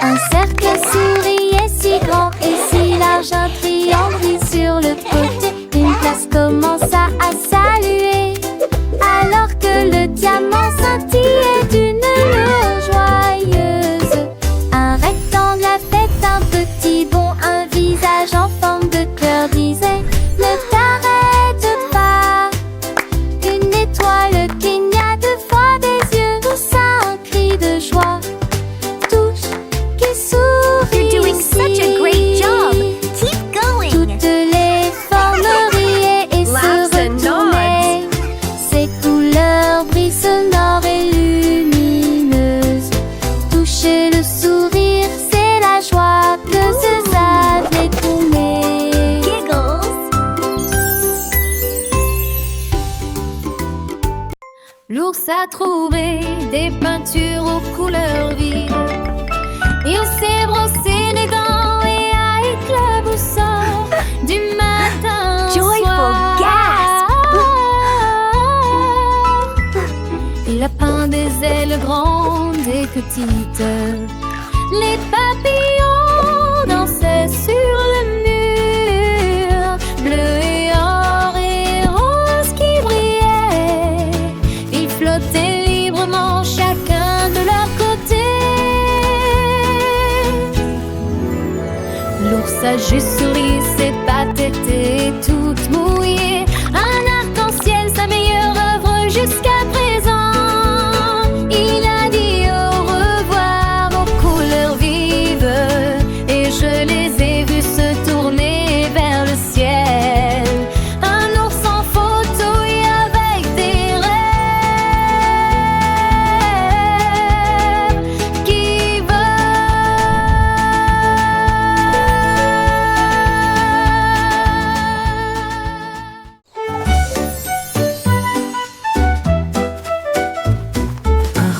Un cercle souriait si grand et si large, un triangle brille sur le côté. Une place commença à saluer, alors que le diamant scintillait d'une lueur joyeuse. Un rectangle a fait un petit bond, un visage en forme de cœur disait: ne t'arrête pas. Une étoile cligna deux fois des yeux, poussa un cri de joie. Touche, qui sourit. You're doing such a great job. Keep going. Toutes les formes riaient et se Laughs and retournaient. Ces couleurs brillent sonores et lumineuses. Toucher le sourire, c'est la joie que ce sable détourné. Giggles. L'ours a trouvé des peintures aux couleurs vives. Il s'est brossé les dents et a éclaboussant du matin au Joyful soir. gasp. Il a peint des ailes grandes et petites. Les papillons dansaient sur le mur, bleu et or et rose qui brillaient. Ils flottaient librement, chacun de leur côté. L'ours a juste souri, ses pattes étaient toutes mouillées. Un arc-en-ciel, sa meilleure œuvre jusqu'à présent. Il a dit au revoir aux couleurs vives, et je les ai vus se tourner vers le ciel. Un ours en photo et avec des rêves qui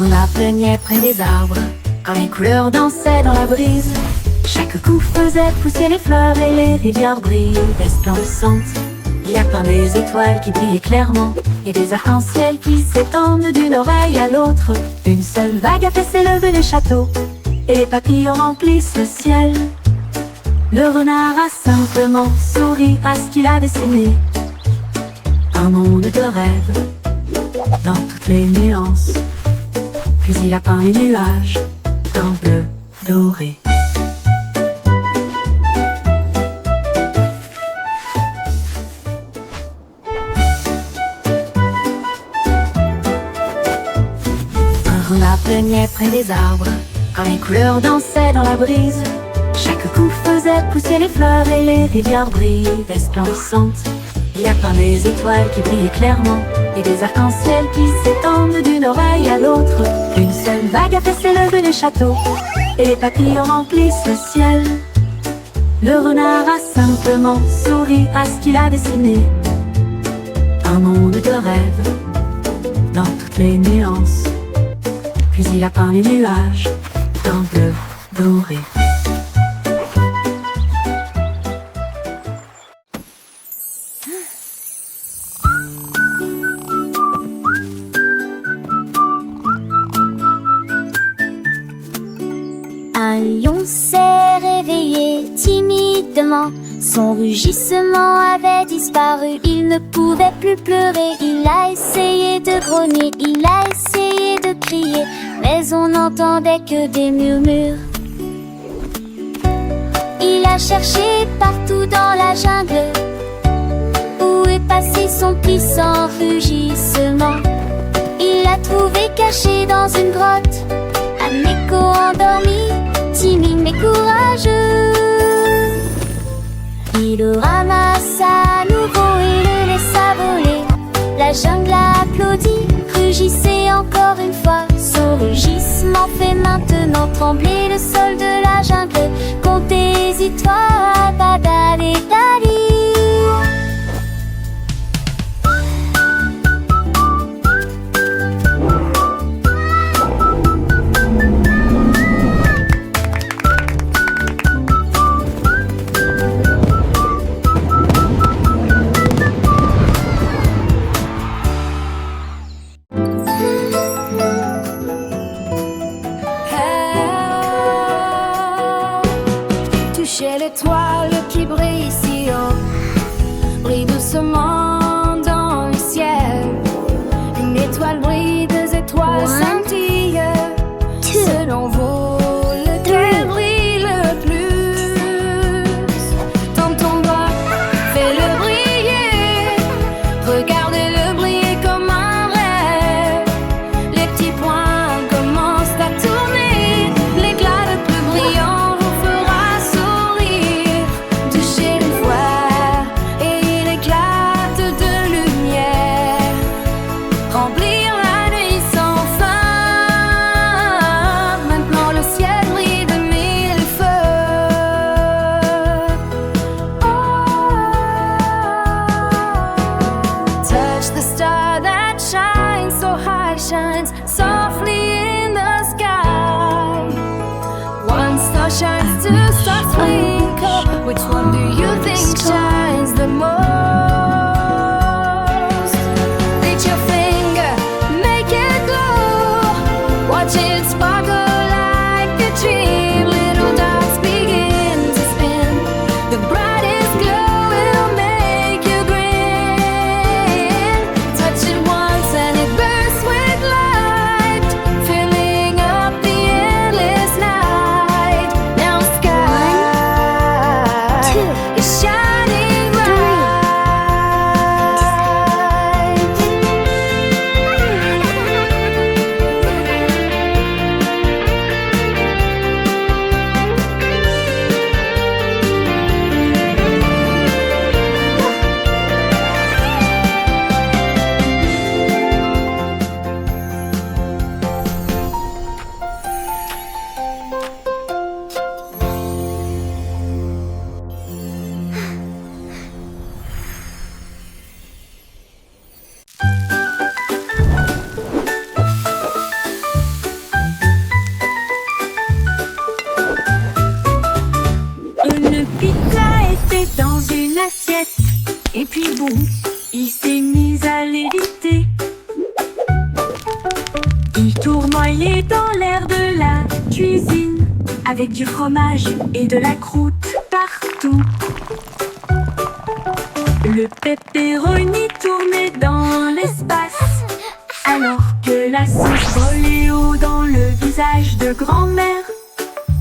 Un renard plaignait près des arbres, quand les couleurs dansaient dans la brise. Chaque coup faisait pousser les fleurs et les rivières brillent resplendissantes. Il y a plein des étoiles qui brillent clairement et des arcs-en-ciel qui s'étendent d'une oreille à l'autre. Une seule vague a fait s'élever le château et les papillons remplissent le ciel. Le renard a simplement souri à ce qu'il a dessiné. Un monde de rêve dans toutes les nuances. Puis il a peint les nuages d'un bleu doré. Un renard plaignait près des arbres, quand les couleurs dansaient dans la brise. Chaque coup faisait pousser les fleurs et les rivières brillent resplendissantes. Il y a plein des étoiles qui brillent clairement et des arcs-en-ciel qui s'étendent d'une oreille à l'autre. Une seule vague a fait s'élever le château et les papillons remplissent le ciel. Le renard a simplement souri à ce qu'il a dessiné. Un monde de rêve dans toutes les nuances. Puis il a peint les nuages d'un bleu doré. Un lion s'est réveillé timidement. Son rugissement avait disparu. Il ne pouvait plus pleurer. Il a essayé de grogner, il a essayé de crier, mais on n'entendait que des murmures. Il a cherché partout dans la jungle. Où est passé son puissant rugissement? Il l'a trouvé caché dans une grotte, un écho endormi, timide mais courageux. Il le ramassa à nouveau et le laissa voler. La jungle applaudit, rugissait encore une fois. Son rugissement fait maintenant trembler le sol de la jungle. Comptez-y-toi, badali dali. étoiles qui brillent si haut brillent doucement dans le ciel. Une étoile brille, deux étoiles scintillent. Selon vous, lequel brille le plus? Tends ton doigt, fais-le briller. Regardez-le briller comme un rêve. Les petits points commencent à tourner. L'éclat le plus brillant vous fera sourire. Touchez une fois et il éclate de lumière. Remplir la nuit sans fin. Maintenant le ciel brille de mille feux. Oh. Touch the star that shines so high, shines softly in the sky. One star shines, two stars twinkle. Which one do you think shines the most? Reach your finger, make it glow. Watch it sparkle like a dream. Little dots begin to spin. The brightest glow will make you grin. Touch it once and it bursts with light, filling up the endless night. Now the sky is shining bright. Une pizza était dans une assiette. Et puis bon, il s'est mis à l'éviter. Il tournoyait dans l'air de la cuisine, avec du fromage et de la croûte partout. Le pepperoni tournait dans l'espace, alors que la sauce volait haut dans le visage de grand-mère.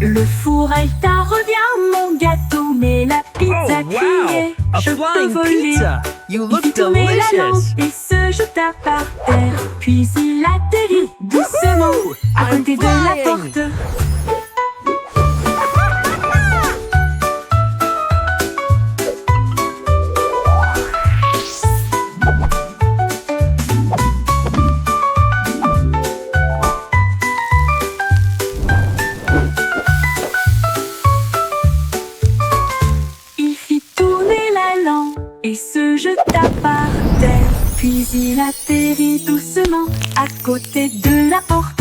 Le four Alta revient, mon gâteau, mais la pizza criait. A Je peux flying voler. pizza! You Il look fit tourner la lampe delicious! et se jeta par terre. Puis il atterrit doucement à côté de la flying. porte. Il fit tourner la lampe et se jeta par terre. Puis il atterrit doucement à côté de la porte.